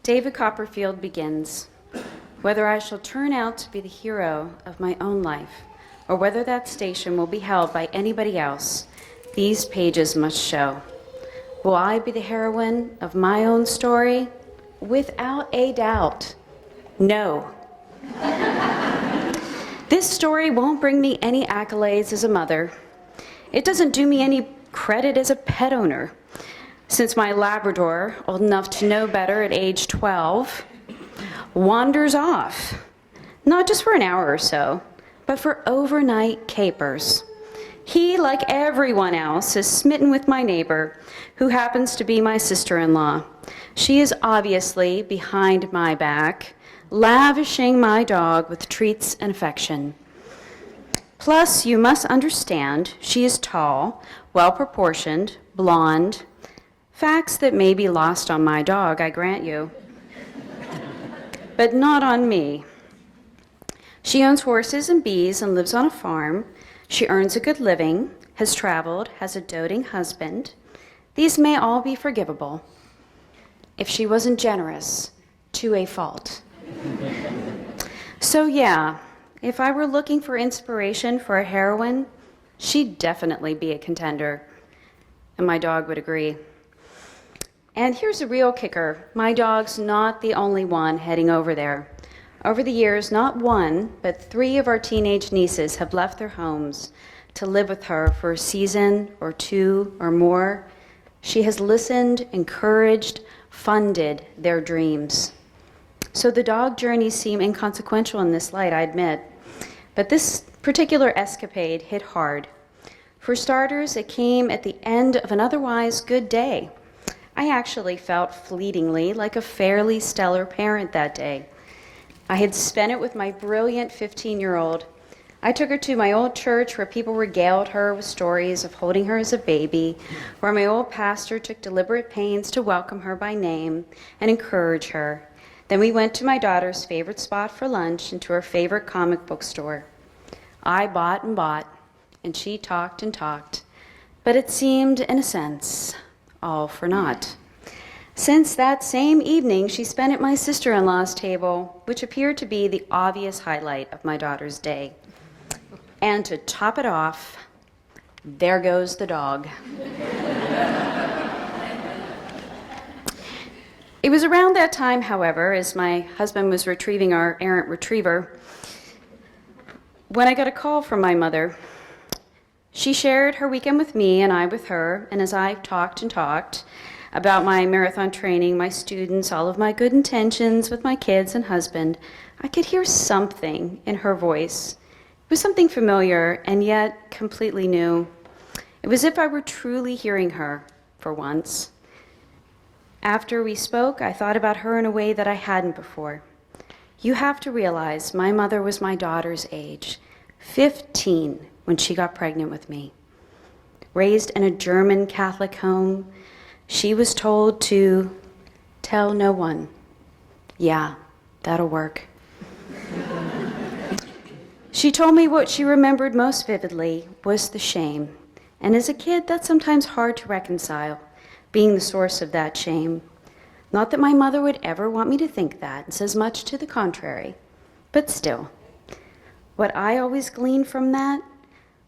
David Copperfield begins, whether I shall turn out to be the hero of my own life, or whether that station will be held by anybody else, these pages must show. Will I be the heroine of my own story? Without a doubt, no. This story won't bring me any accolades as a mother. It doesn't do me any credit as a pet owner, since my Labrador, old enough to know better at age 12, wanders off, not just for an hour or so, but for overnight capers. He, like everyone else, is smitten with my neighbor, who happens to be my sister-in-law. She is obviously behind my back, lavishing my dog with treats and affection. Plus, you must understand, she is tall, well-proportioned, blonde. Facts that may be lost on my dog, I grant you, but not on me. She owns horses and bees and lives on a farm. She earns a good living, has traveled, has a doting husband. These may all be forgivable if she wasn't generous to a fault. So yeah, if I were looking for inspiration for a heroine, she'd definitely be a contender, and my dog would agree. And here's a real kicker. My dog's not the only one heading over there. Over the years, not one, but 3 of our teenage nieces have left their homes to live with her for a season or 2 or more. She has listened, encouraged, funded their dreams. So the dog journeys seem inconsequential in this light, I admit. But this particular escapade hit hard. For starters, it came at the end of an otherwise good day. I actually felt fleetingly like a fairly stellar parent that day. I had spent it with my brilliant 15-year-old. I took her to my old church where people regaled her with stories of holding her as a baby, where my old pastor took deliberate pains to welcome her by name and encourage her. Then we went to my daughter's favorite spot for lunch and to her favorite comic book store. I bought and bought, and she talked and talked, but it seemed, in a sense, all for naught. Since that same evening, she spent at my sister-in-law's table, which appeared to be the obvious highlight of my daughter's day. And to top it off, there goes the dog. It was around that time, however, as my husband was retrieving our errant retriever, when I got a call from my mother. She shared her weekend with me and I with her, and as I talked and talked about my marathon training, my students, all of my good intentions with my kids and husband, I could hear something in her voice. It was something familiar and yet completely new. It was as if I were truly hearing her for once. After we spoke, I thought about her in a way that I hadn't before. You have to realize my mother was my daughter's age, 15, when she got pregnant with me. Raised in a German Catholic home, she was told to tell no one. Yeah, that'll work. She told me what she remembered most vividly was the shame. And as a kid, that's sometimes hard to reconcile, being the source of that shame. Not that my mother would ever want me to think that, and says much to the contrary, but still. What I always gleaned from that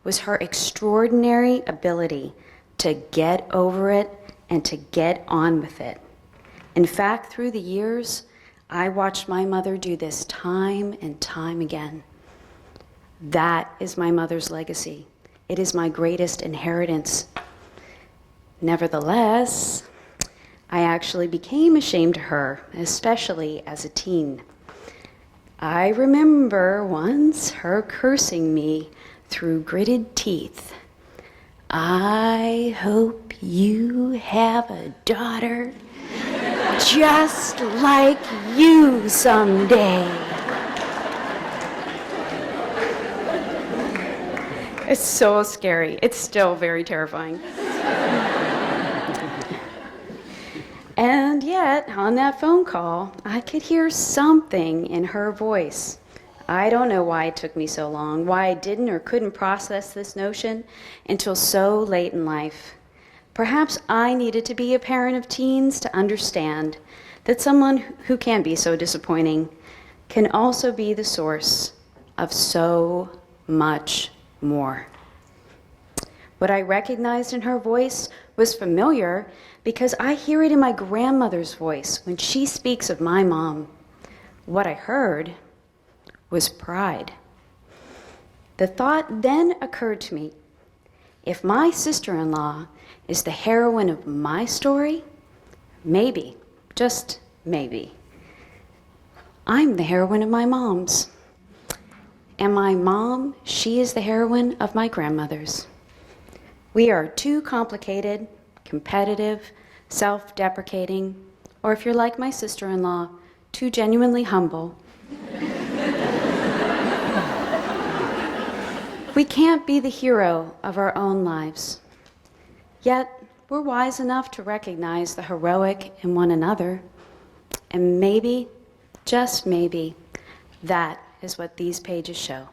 was her extraordinary ability to get over it and to get on with it. In fact, through the years, I watched my mother do this time and time again. That is my mother's legacy. It is my greatest inheritance. Nevertheless, I actually became ashamed of her, especially as a teen. I remember once her cursing me through gritted teeth. I hope you have a daughter just like you someday. It's so scary. It's still very terrifying. And yet, on that phone call, I could hear something in her voice. I don't know why it took me so long, why I didn't or couldn't process this notion until so late in life. Perhaps I needed to be a parent of teens to understand that someone who can be so disappointing can also be the source of so much more. What I recognized in her voice was familiar because I hear it in my grandmother's voice when she speaks of my mom. What I heard was pride. The thought then occurred to me, if my sister-in-law is the heroine of my story, maybe, just maybe, I'm the heroine of my mom's. And my mom, she is the heroine of my grandmother's. We are too complicated, competitive, self-deprecating, or if you're like my sister-in-law, too genuinely humble. We can't be the hero of our own lives. Yet, we're wise enough to recognize the heroic in one another. And maybe, just maybe, that is what these pages show.